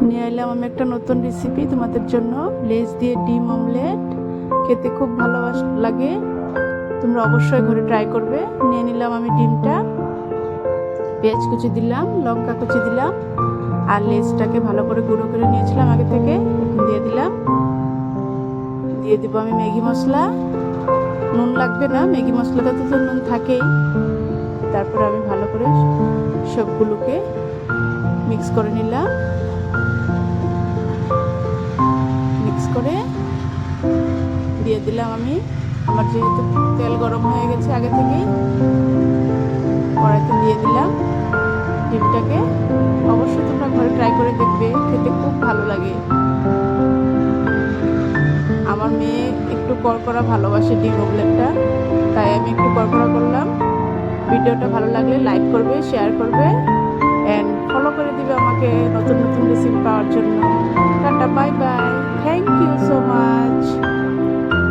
নিয়ে এলাম আমি একটা নতুন রেসিপি তোমাদের জন্য। লেজ দিয়ে ডিম অমলেট খেতে খুব ভালো লাগে, তোমরা অবশ্যই ঘরে ট্রাই করবে। নিয়ে নিলাম আমি ডিমটা, পেঁয়াজ কুচি দিলাম, লঙ্কা কুচি দিলাম, আর লেজটাকে ভালো করে গুঁড়ো করে নিয়েছিলাম আগে থেকে, দিয়ে দিলাম। দিয়ে দিব আমি ম্যাগি মশলা, নুন লাগবে না, ম্যাগি মশলাটাতে তো নুন থাকেই। তারপরে আমি ভালো করে সবগুলোকে মিক্স করে নিলাম। মিক্স করে দিয়ে দিলাম আমি, আমার যেহেতু তেল গরম হয়ে গেছে আগে থেকেই, কড়াইতে দিয়ে দিলাম ডিমটাকে। অবশ্যই তোমরা ঘরে ট্রাই করে দেখবে, খেতে খুব ভালো লাগে। আমার মেয়ে একটু কড়কড়া ভালোবাসে ডিম অমলেটটা, তাই আমি একটু কড়কড়া করলাম। ভিডিওটা ভালো লাগলে লাইক করবে, শেয়ার করবে, অ্যান্ড ফলো করে দিবে আমাকে নতুন